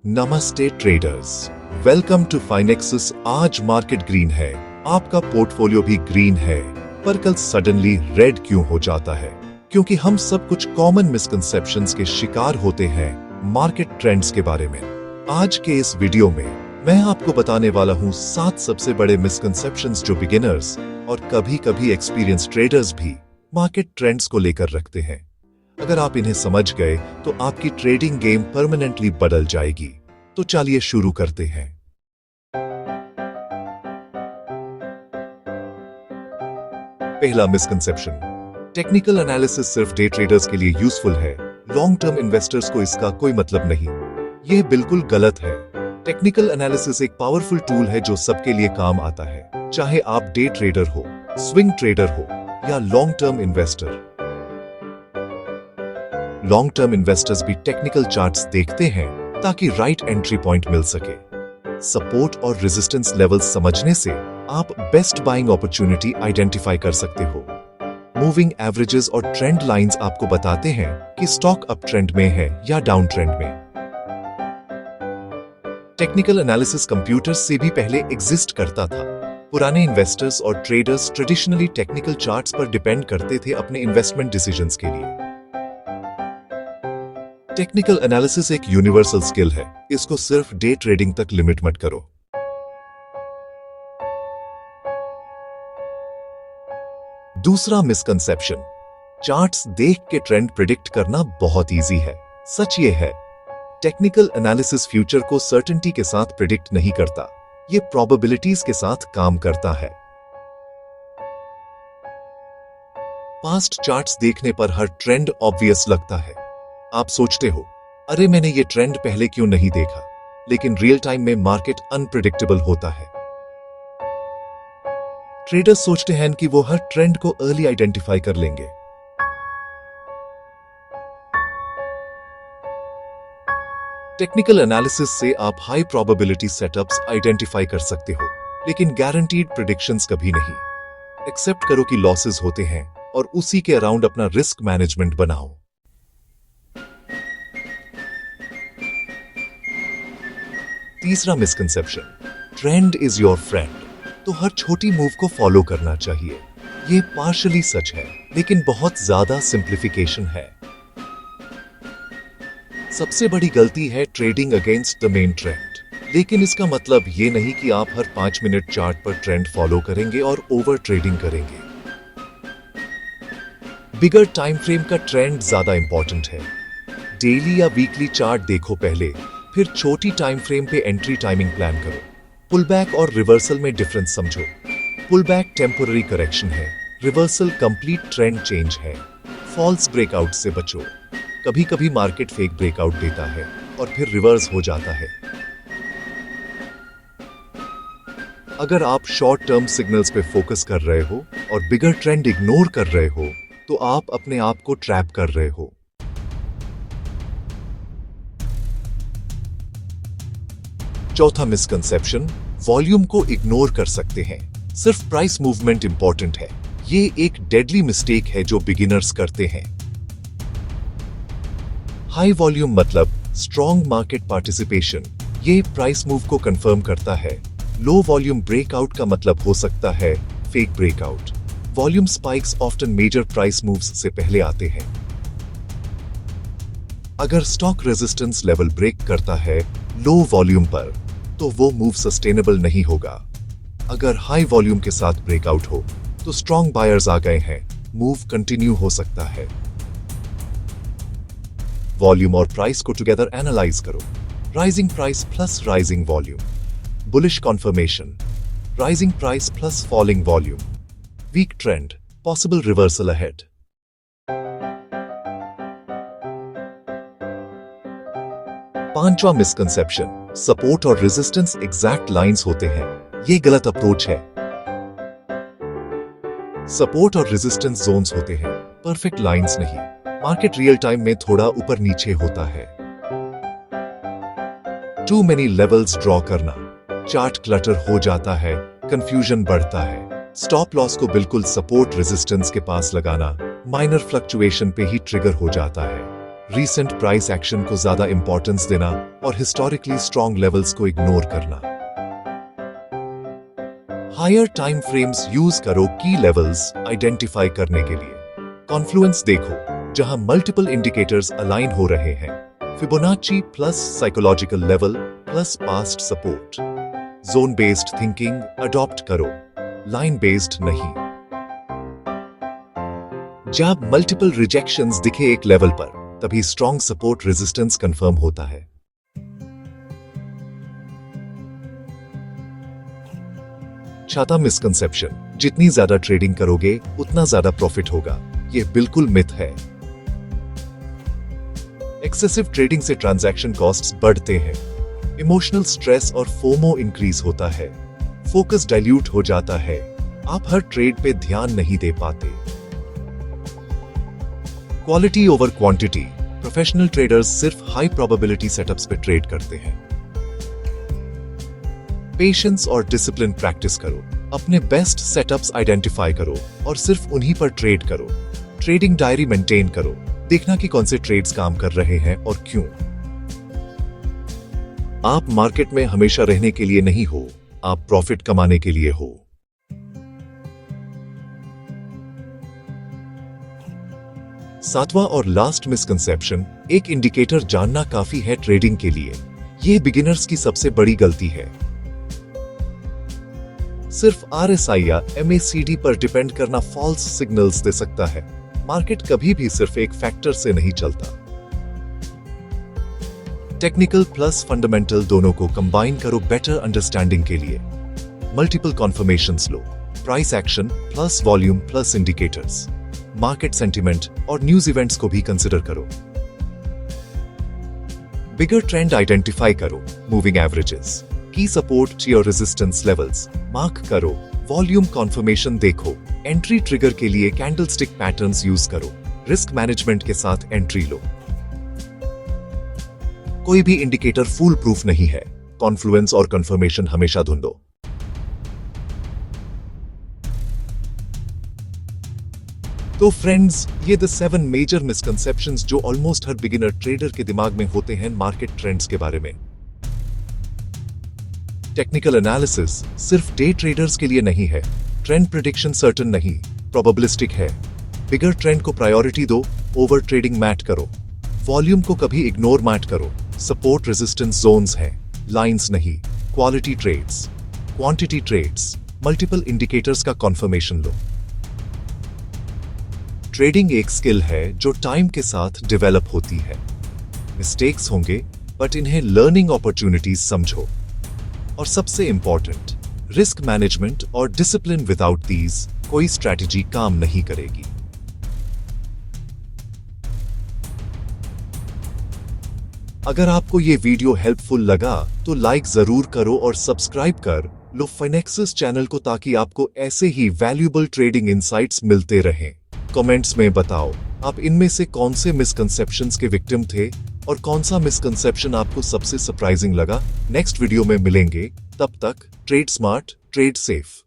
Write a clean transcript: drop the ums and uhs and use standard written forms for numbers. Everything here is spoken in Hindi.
नमस्ते ट्रेडर्स, वेलकम टू फाइनेक्सिस। आज मार्केट ग्रीन है, आपका पोर्टफोलियो भी ग्रीन है, पर कल सडनली रेड क्यों हो जाता है? क्योंकि हम सब कुछ कॉमन मिसकंसेप्शंस के शिकार होते हैं मार्केट ट्रेंड्स के बारे में। आज के इस वीडियो में मैं आपको बताने वाला हूँ 7 सबसे बड़े मिसकंसेप्शंस जो बिगिनर्स और कभी-कभी एक्सपीरियंस ट्रेडर्स भी मार्केट ट्रेंड्स को लेकर रखते हैं। अगर आप इन्हें समझ गए तो आपकी ट्रेडिंग गेम परमानेंटली बदल जाएगी। तो चलिए शुरू करते हैं। पहला मिसकंसेप्शन, टेक्निकल एनालिसिस सिर्फ डे ट्रेडर्स के लिए यूजफुल है, लॉन्ग टर्म इन्वेस्टर्स को इसका कोई मतलब नहीं। यह बिल्कुल गलत है। टेक्निकल एनालिसिस एक पावरफुल टूल है जो सबके लिए काम आता है, चाहे आप डे ट्रेडर हो, स्विंग ट्रेडर हो या long term investor. Long term investors भी टेक्निकल चार्ट्स देखते हैं ताकि राइट एंट्री पॉइंट मिल सके। सपोर्ट और रेजिस्टेंस लेवल्स समझने से आप बेस्ट बाइंग अपॉर्चुनिटी आइडेंटिफाई कर सकते हो। मूविंग एवरेजेस और ट्रेंड लाइंस आपको बताते हैं कि स्टॉक अप ट्रेंड में है या डाउन ट्रेंड में। टेक्निकल एनालिसिस कंप्यूटर्स से भी पहले एग्जिस्ट करता था। पुराने इन्वेस्टर्स और ट्रेडर्स ट्रेडिशनली टेक्निकल चार्ट्स पर डिपेंड करते थे अपने इन्वेस्टमेंट डिसीजंस के लिए। टेक्निकल एनालिसिस एक यूनिवर्सल स्किल है, इसको सिर्फ डे ट्रेडिंग तक लिमिट मत करो। दूसरा मिसकंसेप्शन, चार्ट्स देख के ट्रेंड प्रिडिक्ट करना बहुत इजी है। सच ये है, टेक्निकल एनालिसिस फ्यूचर को सर्टेनिटी के साथ प्रिडिक्ट नहीं करता, ये प्रोबेबिलिटीज के साथ काम करता है। पास्ट चार्ट्स देखने पर हर ट्रेंड ऑब्वियस लगता है। आप सोचते हो, अरे मैंने ये ट्रेंड पहले क्यों नहीं देखा? लेकिन रियल टाइम में मार्केट अनप्रेडिक्टेबल होता है। ट्रेडर्स सोचते हैं कि वो हर ट्रेंड को अर्ली आइडेंटिफाई कर लेंगे। टेक्निकल एनालिसिस से आप हाई प्रोबेबिलिटी सेटअप्स आइडेंटिफाई कर सकते हो, लेकिन गारंटीड प्रेडिक्शंस कभी नहीं। एक्सेप्ट करो कि लॉसेस होते हैं और उसी के अराउंड अपना रिस्क मैनेजमेंट बनाओ। तीसरा misconception, trend is your friend, तो हर छोटी मूव को फॉलो करना चाहिए। ये पार्शियली सच है, लेकिन बहुत ज्यादा सिंप्लीफिकेशन है। सबसे बड़ी गलती है trading against the main trend, लेकिन इसका मतलब ये नहीं कि आप हर 5 मिनट चार्ट पर ट्रेंड फॉलो करेंगे और ओवर ट्रेडिंग करेंगे। बिगर टाइम फ्रेम का ट्रेंड ज्यादा इंपॉर्टेंट है। डेली या वीकली चार्ट देखो पहले, फिर छोटी टाइम फ्रेम पे एंट्री टाइमिंग प्लान करो। पुलबैक और रिवर्सल में डिफरेंस समझो। पुलबैक टेम्पोररी करेक्शन है, रिवर्सल कंप्लीट ट्रेंड चेंज है। फॉल्स ब्रेकआउट से बचो। कभी कभी मार्केट फेक ब्रेकआउट देता है और फिर रिवर्स हो जाता है। अगर आप शॉर्ट टर्म सिग्नल्स पे फोकस कर रहे हो और बिगर ट्रेंड इग्नोर कर रहे हो, तो आप अपने आप को ट्रैप कर रहे हो। चौथा मिसकंसेप्शन, वॉल्यूम को इग्नोर कर सकते हैं, सिर्फ प्राइस मूवमेंट इंपॉर्टेंट है। ये एक डेडली मिस्टेक है जो बिगिनर्स करते हैं। हाई वॉल्यूम मतलब स्ट्रॉन्ग मार्केट पार्टिसिपेशन, ये प्राइस मूव को कंफर्म करता है। लो वॉल्यूम ब्रेकआउट का मतलब हो सकता है fake breakout. Volume spikes often major price moves से पहले आते हैं। अगर स्टॉक रेजिस्टेंस लेवल ब्रेक करता है लो वॉल्यूम पर, तो वो मूव सस्टेनेबल नहीं होगा। अगर हाई वॉल्यूम के साथ ब्रेकआउट हो तो स्ट्रॉन्ग बायर्स आ गए हैं, मूव कंटिन्यू हो सकता है। वॉल्यूम और प्राइस को टुगेदर एनालाइज करो। Rising price plus rising volume, bullish confirmation, rising price plus falling volume, weak trend, possible reversal ahead. पांचवा मिसकंसेप्शन, सपोर्ट और रेजिस्टेंस एग्जैक्ट लाइंस होते हैं। ये गलत अप्रोच है। सपोर्ट और रेजिस्टेंस जोन्स होते हैं, परफेक्ट लाइंस नहीं। मार्केट रियल टाइम में थोड़ा ऊपर नीचे होता है। टू मेनी लेवल्स ड्रॉ करना, चार्ट क्लटर हो जाता है, कंफ्यूजन बढ़ता है। स्टॉप लॉस को बिल्कुल सपोर्ट रेजिस्टेंस के पास लगाना माइनर फ्लक्चुएशन पे ही ट्रिगर हो जाता है। रीसेंट प्राइस एक्शन को ज्यादा इंपॉर्टेंस देना और हिस्टोरिकली स्ट्रॉन्ग लेवल्स को इग्नोर करना। हायर टाइम फ्रेम्स यूज करो की लेवल्स आइडेंटिफाई करने के लिए। कॉन्फ्लुएंस देखो जहां मल्टीपल इंडिकेटर्स अलाइन हो रहे हैं। Fibonacci plus psychological level plus past support. Zone based thinking adopt करो, लाइन बेस्ड नहीं। जब मल्टीपल रिजेक्शंस दिखे एक लेवल पर, तभी स्ट्रॉन्ग सपोर्ट रेजिस्टेंस कंफर्म होता है। छाता मिसकंसेप्शन, जितनी ज्यादा ट्रेडिंग करोगे उतना ज्यादा प्रॉफिट होगा। यह बिल्कुल मिथ है। एक्सेसिव ट्रेडिंग से ट्रांजैक्शन कॉस्ट्स बढ़ते हैं, इमोशनल स्ट्रेस और फोमो इंक्रीज होता है, फोकस डाइल्यूट हो जाता है, आप हर ट्रेड पे ध्यान नहीं दे पाते। Quality over quantity, professional traders सिर्फ हाई प्रोबेबिलिटी सेटअप्स पे ट्रेड करते हैं। पेशेंस और डिसिप्लिन प्रैक्टिस करो, अपने बेस्ट सेटअप्स आइडेंटिफाई करो और सिर्फ उन्हीं पर ट्रेड करो। ट्रेडिंग डायरी मेंटेन करो, देखना कि कौन से ट्रेड्स काम कर रहे हैं और क्यों। आप मार्केट में हमेशा रहने के लिए नहीं हो, आप प्रॉफिट कमाने के लिए हो। सातवां और लास्ट मिसकंसेप्शन, एक इंडिकेटर जानना काफी है ट्रेडिंग के लिए। यह बिगिनर्स की सबसे बड़ी गलती है। सिर्फ RSI या MACD पर डिपेंड करना फॉल्स सिग्नल्स दे सकता है। मार्केट कभी भी सिर्फ एक फैक्टर से नहीं चलता। टेक्निकल प्लस फंडामेंटल दोनों को कंबाइन करो बेटर अंडरस्टैंडिंग के लिए। मल्टीपल कॉन्फर्मेशंस लो, price action plus volume plus indicators, market sentiment और न्यूज इवेंट्स को भी कंसिडर करो। बिगर ट्रेंड आइडेंटिफाई करो, मूविंग एवरेजेस, की सपोर्ट और रेजिस्टेंस लेवल्स मार्क करो, वॉल्यूम कॉन्फर्मेशन देखो, एंट्री ट्रिगर के लिए कैंडलस्टिक पैटर्न्स यूज करो, रिस्क मैनेजमेंट के साथ एंट्री लो। कोई भी इंडिकेटर फूल प्रूफ नहीं है, कॉन्फ्लुएंस और कंफर्मेशन हमेशा ढूंढो। तो फ्रेंड्स, ये द 7 मेजर मिसकंसेप्शंस जो ऑलमोस्ट हर बिगिनर ट्रेडर के दिमाग में होते हैं मार्केट ट्रेंड्स के बारे में। टेक्निकल एनालिसिस सिर्फ डे ट्रेडर्स के लिए नहीं है। ट्रेंड प्रेडिक्शन सर्टेन नहीं, प्रोबेबिलिस्टिक है। बिगर ट्रेंड को प्रायोरिटी दो, ओवर ट्रेडिंग मैट करो। वॉल्यूम को कभी इग्नोर मैट करो, सपोर्ट रेजिस्टेंस जोन्स हैं, लाइंस नहीं। Quality trades, quantity trades, multiple indicators का कॉन्फर्मेशन लो। ट्रेडिंग एक स्किल है जो टाइम के साथ डेवलप होती है। मिस्टेक्स होंगे, बट इन्हें लर्निंग अपॉर्चुनिटीज समझो। और सबसे इंपॉर्टेंट, रिस्क मैनेजमेंट और डिसिप्लिन विदाउट दीज कोई स्ट्रैटेजी काम नहीं करेगी। अगर आपको ये वीडियो हेल्पफुल लगा तो लाइक जरूर करो और सब्सक्राइब कर लो फाइनेक्सिस चैनल को, ताकि आपको ऐसे ही वैल्यूएबल ट्रेडिंग इनसाइट्स मिलते रहें। कमेंट्स में बताओ आप इनमें से कौन से मिसकंसेप्शंस के विक्टिम थे और कौन सा मिसकंसेप्शन आपको सबसे सरप्राइजिंग लगा। नेक्स्ट वीडियो में मिलेंगे, तब तक ट्रेड स्मार्ट, ट्रेड सेफ।